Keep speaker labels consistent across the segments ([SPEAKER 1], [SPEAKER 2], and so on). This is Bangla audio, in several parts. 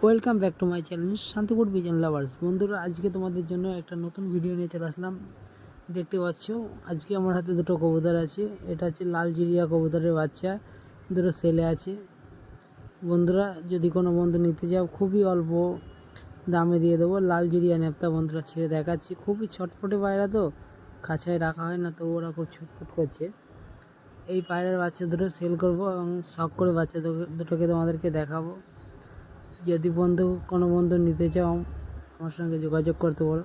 [SPEAKER 1] Welcome back to my channel Shantipur vision lovers. বন্ধুরা, আজকে তোমাদের জন্য একটা নতুন ভিডিও নিয়ে চলে আসলাম। দেখতে পাচ্ছ আজকে আমার হাতে দুটো কবুতর আছে। এটা হচ্ছে লাল জিরিয়া কবুতরের বাচ্চা, দুটো ছেলে আছে। বন্ধুরা, যদি কোনো বন্ধু নিতে যাও খুবই অল্প দামে দিয়ে দেবো। লাল জিরিয়া ন্যাপটা বন্ধুরা ছেড়ে দেখাচ্ছি। খুবই ছটফটে পায়রা, তো খাঁচায় রাখা হয় না, তো ওরা খুব ছটফট করছে। এই পায়রার বাচ্চা দুটো সেল করবো এবং শখ করে বাচ্চা দুটোকে তোমাদেরকে দেখাবো। যদি কোনো বন্ধু নিতে চাও আমার সঙ্গে যোগাযোগ করতে পারো।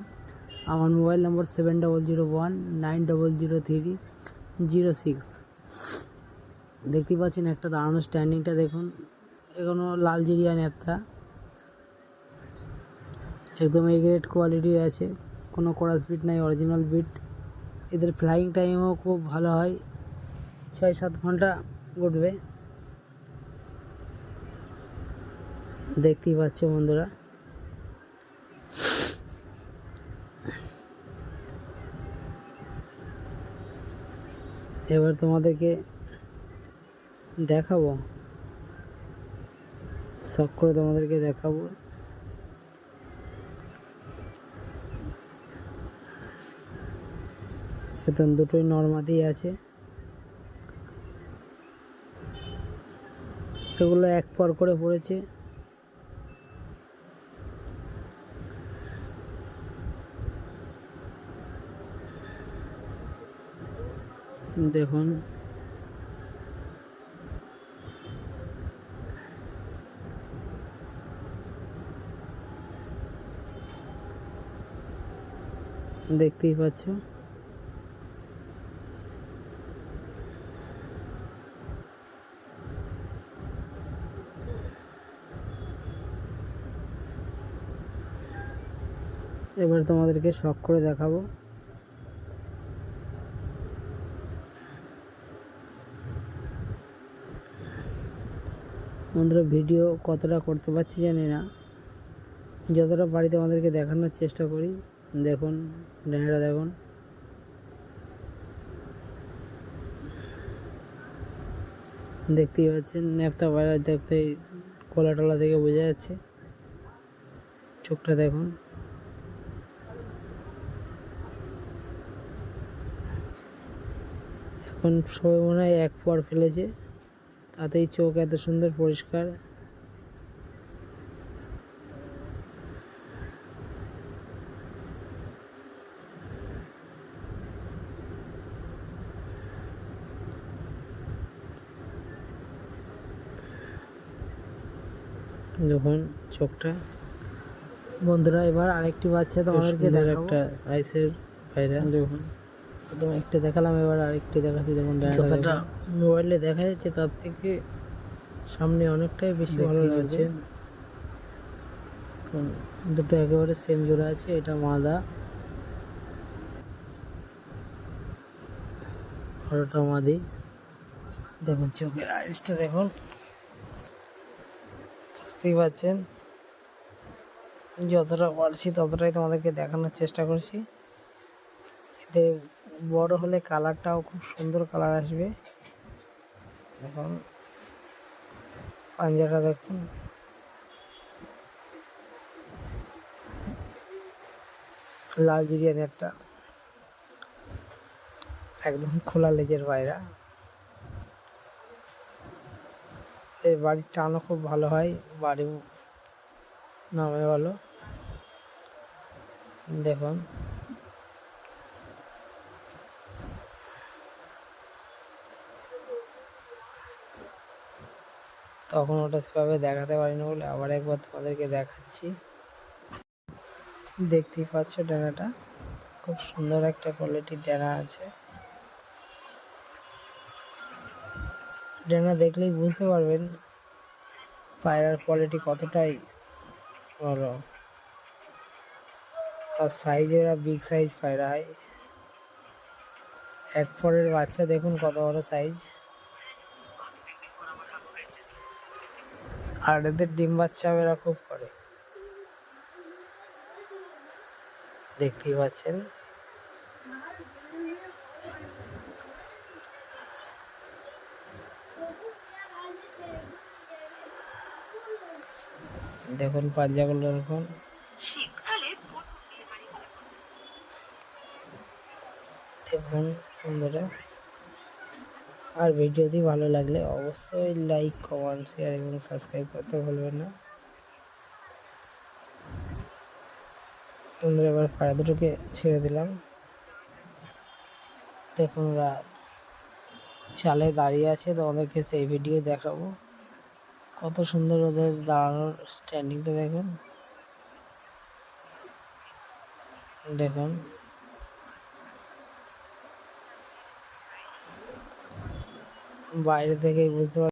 [SPEAKER 1] আমার মোবাইল নম্বর 7001900306। দেখতে পাচ্ছেন একটা দাঁড়ানো স্ট্যান্ডিংটা দেখুন। এখনও লাল জিরিয়া ন্যাপথা, একদম এ গ্রেড কোয়ালিটির আছে, কোনো কোরাস বিট নাই, অরিজিনাল বিট। এদের ফ্লাইং টাইমও খুব ভালো হয়, 6-7 ঘন্টা উঠবে। দেখতেই পাচ্ছ বন্ধুরা। এবার তোমাদেরকে দেখাবো, শখ করে তোমাদেরকে দেখাবো। এখন দুটোই নর্মাদি আছে। এগুলো এক পর করে পড়েছে। দেখুন, দেখতেই পাচ্ছ। এবার তোমাদেরকে শখ করে দেখাবো। বন্ধুরা, ভিডিও কতটা করতে পারছি জানি না, যতটা পারি তোমাদেরকে দেখানোর চেষ্টা করি। দেখুন ড্যানাটা দেখুন। দেখতেই পাচ্ছেন ন্যাপটা বাইরে, দেখতে কলা টলা থেকে বোঝা যাচ্ছে। চোখটা দেখুন। এখন সবাই মনে হয় এক পর ফেলেছে, তাতেই চোখ এত সুন্দর পরিষ্কার। দেখুন চোখটা। বন্ধুরা, এবার আরেকটি বাচ্চা তোমাদেরকে দেখাবো, একটা আইসের পায়রা। দেখুন, প্রথম একটা দেখালাম, এবার আরেকটি দেখাচ্ছি। দেখুন যতটা মোবাইলে দেখা যাচ্ছে তার থেকে সামনে অনেকটাই বেশি ভালো লাগছে। দুটো একেবারে সেম জোড়া আছে। এটা মাদা আর ওটা মাদি। দেখুন চোখের আইসটা দেখুন, বুঝতেই পারছেন। যতটা পারছি ততটাই তোমাদেরকে দেখানোর চেষ্টা করছি। এতে বড় হলে কালারটাও খুব সুন্দর কালার আসবে। দেখুন পাঞ্জাটা দেখুন, লাল জিরিয়া নেতা, একদম খোলা লেজের পায়রা। এর বাড়ির টানও খুব ভালো হয়, বাড়ি নামে ভালো। দেখুন তখন ওটা সেভাবে দেখাতে পারিনি বলে আবার একবার তোমাদেরকে দেখাচ্ছি। দেখতেই পাচ্ছ ডানাটা খুব সুন্দর একটা কোয়ালিটির ডানা আছে। ডানা দেখলেই বুঝতে পারবেন পায়রার কোয়ালিটি কতটাই ভালো। আর সাইজে ওরা বিগ সাইজ পায়রা হয়। এক পরের বাচ্চা দেখুন কত বড় সাইজ। আর এদের ডিম বাচ্চা এরা খুব করে, দেখতেই পাচ্ছেন। দেখুন পাঞ্জাগুলো দেখুন। দেখুন বন্ধুরা, আর ভিডিওটি ভালো লাগলে অবশ্যই লাইক, কমেন্ট, শেয়ার এবং সাবস্ক্রাইব করতে ভুলবেন না বন্ধুরা। এবার পায়রা দুটোকে ছেড়ে দিলাম। দেখুন ওরা চালে দাঁড়িয়ে আছে, তোমাদেরকে সেই ভিডিও দেখাবো। কত সুন্দর ওদের দাঁড়ানোর স্ট্যান্ডিংটা দেখুন। দেখুন বাইরে থেকেই বুঝতে